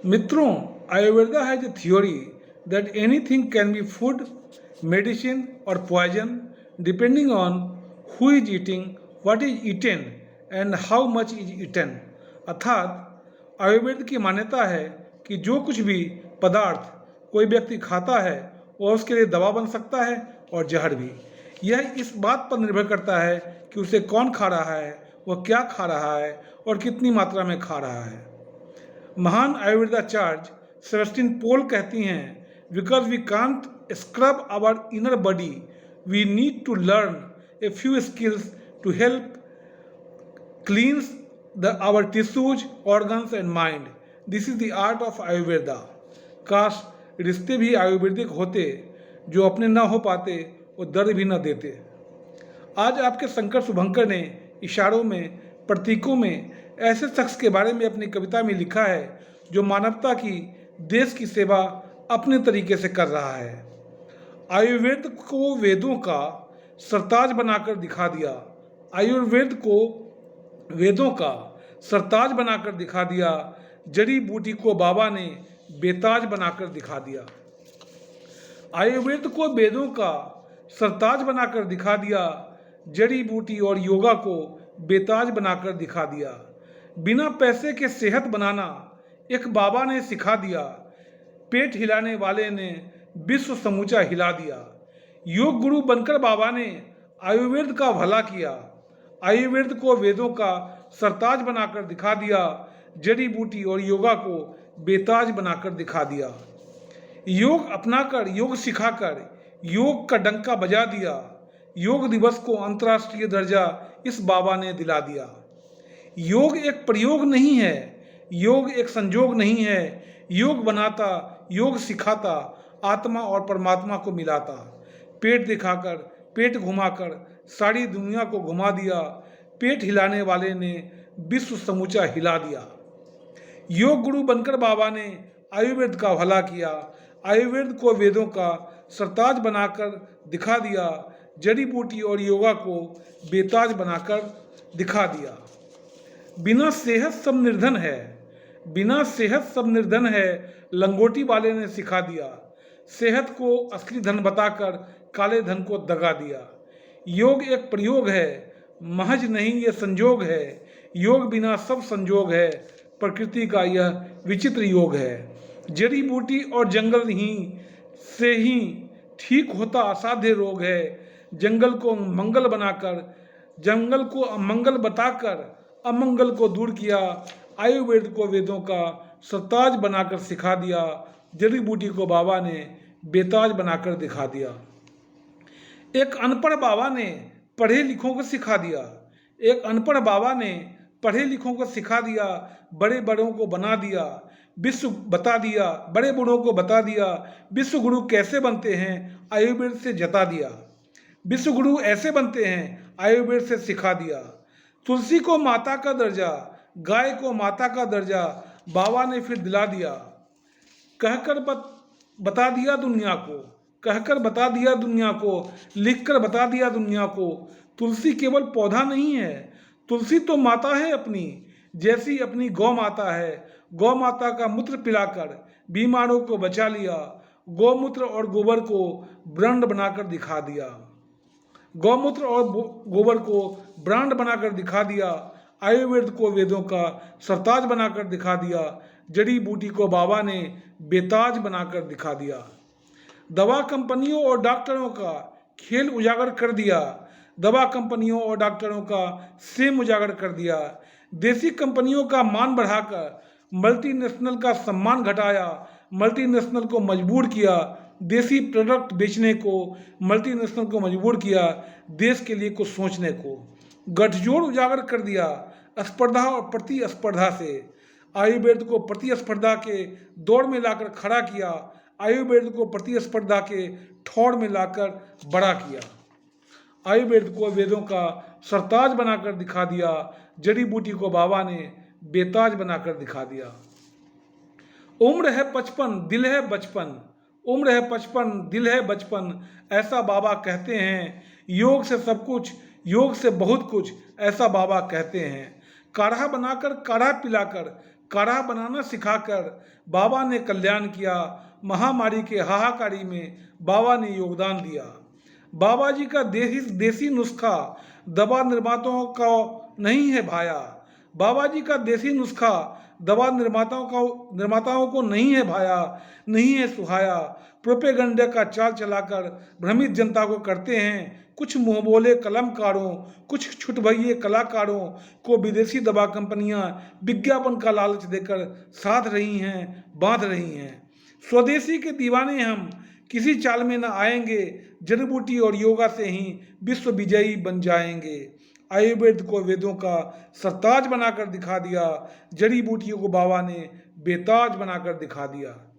मित्रों, Ayurveda has a theory that anything can be food, medicine, or poison depending on who is eating, what is eaten, and how much is eaten. अर्थात आयुर्वेद की मान्यता है कि जो कुछ भी पदार्थ कोई व्यक्ति खाता है वह उसके लिए दवा बन सकता है और जहर भी। यह इस बात पर निर्भर करता है कि उसे कौन खा रहा है, वह क्या खा रहा है और कितनी मात्रा में खा रहा है। महान आयुर्वेदाचार्य सेबेस्टियन पोल कहती हैं, because we can't scrub our inner body we need to learn a few skills to help cleanse our tissues organs and mind. This is the art of Ayurveda. काश रिश्ते भी आयुर्वेदिक होते, जो अपने ना हो पाते वो दर्द भी न देते। आज आपके शंकर शुभंकर ने इशारों में, प्रतीकों में ऐसे शख्स के बारे में अपनी कविता में लिखा है जो मानवता की, देश की सेवा अपने तरीके से कर रहा है। आयुर्वेद को वेदों का सरताज बनाकर दिखा दिया। आयुर्वेद को वेदों का सरताज बनाकर दिखा दिया। जड़ी बूटी को बाबा ने बेताज बनाकर दिखा दिया। आयुर्वेद को वेदों का सरताज बनाकर दिखा दिया। जड़ी बूटी और योगा को बेताज बनाकर दिखा दिया। बिना पैसे के सेहत बनाना एक बाबा ने सिखा दिया। पेट हिलाने वाले ने विश्व समूचा हिला दिया। योग गुरु बनकर बाबा ने आयुर्वेद का भला किया। आयुर्वेद को वेदों का सरताज बनाकर दिखा दिया। जड़ी बूटी और योगा को बेताज बनाकर दिखा दिया। योग अपनाकर, योग सिखाकर योग का डंका बजा दिया। योग दिवस को अंतर्राष्ट्रीय दर्जा इस बाबा ने दिला दिया। योग एक प्रयोग नहीं है, योग एक संजोग नहीं है। योग बनाता, योग सिखाता, आत्मा और परमात्मा को मिलाता। पेट दिखाकर, पेट घुमाकर सारी दुनिया को घुमा दिया। पेट हिलाने वाले ने विश्व समूचा हिला दिया। योग गुरु बनकर बाबा ने आयुर्वेद का भला किया। आयुर्वेद को वेदों का सरताज बनाकर दिखा दिया। जड़ी बूटी और योगा को बेताज बनाकर दिखा दिया। बिना सेहत सब निर्धन है, बिना सेहत सब निर्धन है, लंगोटी वाले ने सिखा दिया। सेहत को असली धन बताकर काले धन को दगा दिया। योग एक प्रयोग है, महज नहीं ये संजोग है। योग बिना सब संजोग है, प्रकृति का यह विचित्र योग है। जड़ी बूटी और जंगल ही से ही ठीक होता असाध्य रोग है। जंगल को मंगल बनाकर, जंगल को अमंगल बताकर अमंगल को दूर किया। आयुर्वेद को वेदों का सरताज बनाकर सिखा दिया। जड़ी बूटी को बाबा ने बेताज बनाकर दिखा दिया। एक अनपढ़ बाबा ने पढ़े लिखों को सिखा दिया। एक अनपढ़ बाबा ने पढ़े लिखों को सिखा दिया। बड़े बड़ों को बना दिया, विश्व बता दिया। बड़े बूढ़ों को बता दिया विश्व गुरु कैसे बनते हैं, आयुर्वेद से जता दिया। विश्व गुरु ऐसे बनते हैं, आयुर्वेद से सिखा दिया। तुलसी को माता का दर्जा, गाय को माता का दर्जा बाबा ने फिर दिला दिया। कहकर बता दिया दुनिया को, कहकर बता दिया दुनिया को, लिखकर बता दिया दुनिया को। तुलसी केवल पौधा नहीं है, तुलसी तो माता है अपनी, जैसी अपनी गौ माता है। गौ माता का मूत्र पिलाकर बीमारों को बचा लिया। गौमूत्र और गोबर को ब्रांड बनाकर दिखा दिया। गौमूत्र और गोबर को ब्रांड बनाकर दिखा दिया। आयुर्वेद को वेदों का सरताज बनाकर दिखा दिया। जड़ी बूटी को बाबा ने बेताज बनाकर दिखा दिया। दवा कंपनियों और डॉक्टरों का खेल उजागर कर दिया। दवा कंपनियों और डॉक्टरों का सेम उजागर कर दिया। देसी कंपनियों का मान बढ़ाकर मल्टीनेशनल का सम्मान घटाया। मल्टीनेशनल को मजबूर किया देसी प्रोडक्ट बेचने को, मल्टीनेशनल को मजबूर किया देश के लिए कुछ सोचने को। गठजोड़ उजागर कर दिया स्पर्धा और प्रतिस्पर्धा से। आयुर्वेद को प्रतिस्पर्धा के दौड़ में लाकर खड़ा किया। आयुर्वेद को प्रतिस्पर्धा के ठौर में लाकर बड़ा किया। आयुर्वेद को वेदों का सरताज बनाकर दिखा दिया। जड़ी बूटी को बाबा ने बेताज बनाकर दिखा दिया। उम्र है 55 दिल है बचपन, उम्र है 55 दिल है बचपन, ऐसा बाबा कहते हैं। योग से सब कुछ, योग से बहुत कुछ, ऐसा बाबा कहते हैं। काढ़ा बनाकर, काढ़ा पिलाकर काढ़ा बनाना सिखाकर बाबा ने कल्याण किया। महामारी के हाहाकारी में बाबा ने योगदान दिया। बाबा जी का देसी नुस्खा दवा नहीं है भाया। बाबा जी का देसी नुस्खा दवा निर्माताओं को नहीं है भाया, नहीं है सुहाया। प्रोपेगंडे का चाल चलाकर भ्रमित जनता को करते हैं कुछ मुंहबोले कलमकारों, कुछ छुटभइये कलाकारों को विदेशी दवा कंपनियां विज्ञापन का लालच देकर साध रही हैं, बांध रही हैं। स्वदेशी के दीवाने हम, किसी चाल में न आएंगे, जड़ी बूटी और योगा से ही विश्व विजयी बन जाएंगे। आयुर्वेद को वेदों का सरताज बनाकर दिखा दिया, जड़ी बूटियों को बाबा ने बेताज बनाकर दिखा दिया।